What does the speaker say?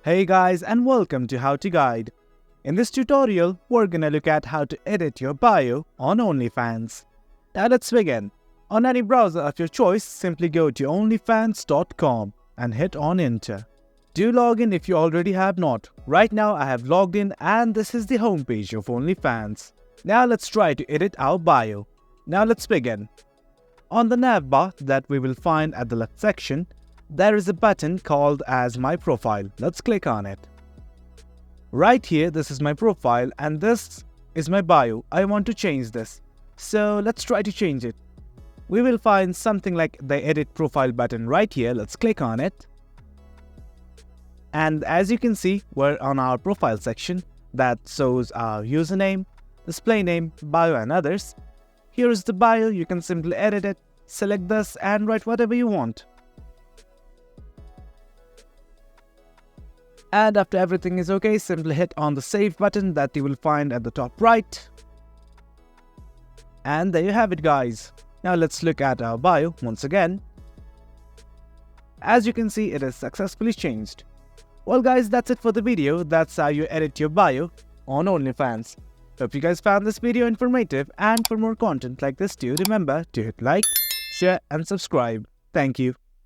Hey guys, and welcome to How to Guide. In this tutorial, we're gonna look at how to edit your bio on Onlyfans. Now let's begin. On any browser of your choice, simply go to onlyfans.com and hit on enter. Do log in if you already have not. Right now I have logged in and this is the homepage of Onlyfans. Now let's try to edit our bio. Now let's begin. On the nav bar that we will find at the left section, there is a button called as My Profile. Let's click on it. Right here, this is my profile and this is my bio. I want to change this. So let's try to change it. We will find something like the Edit Profile button right here. Let's click on it. And as you can see, we're on our profile section that shows our username, display name, bio and others. Here is the bio. You can simply edit it, select this and write whatever you want. And after everything is okay, simply hit on the save button that you will find at the top right. And there you have it, guys. Now let's look at our bio once again. As you can see, it is successfully changed. Well guys, that's it for the video. That's how you edit your bio on Onlyfans. Hope you guys found this video informative, and for more content like this, do remember to hit like, share and subscribe. Thank you.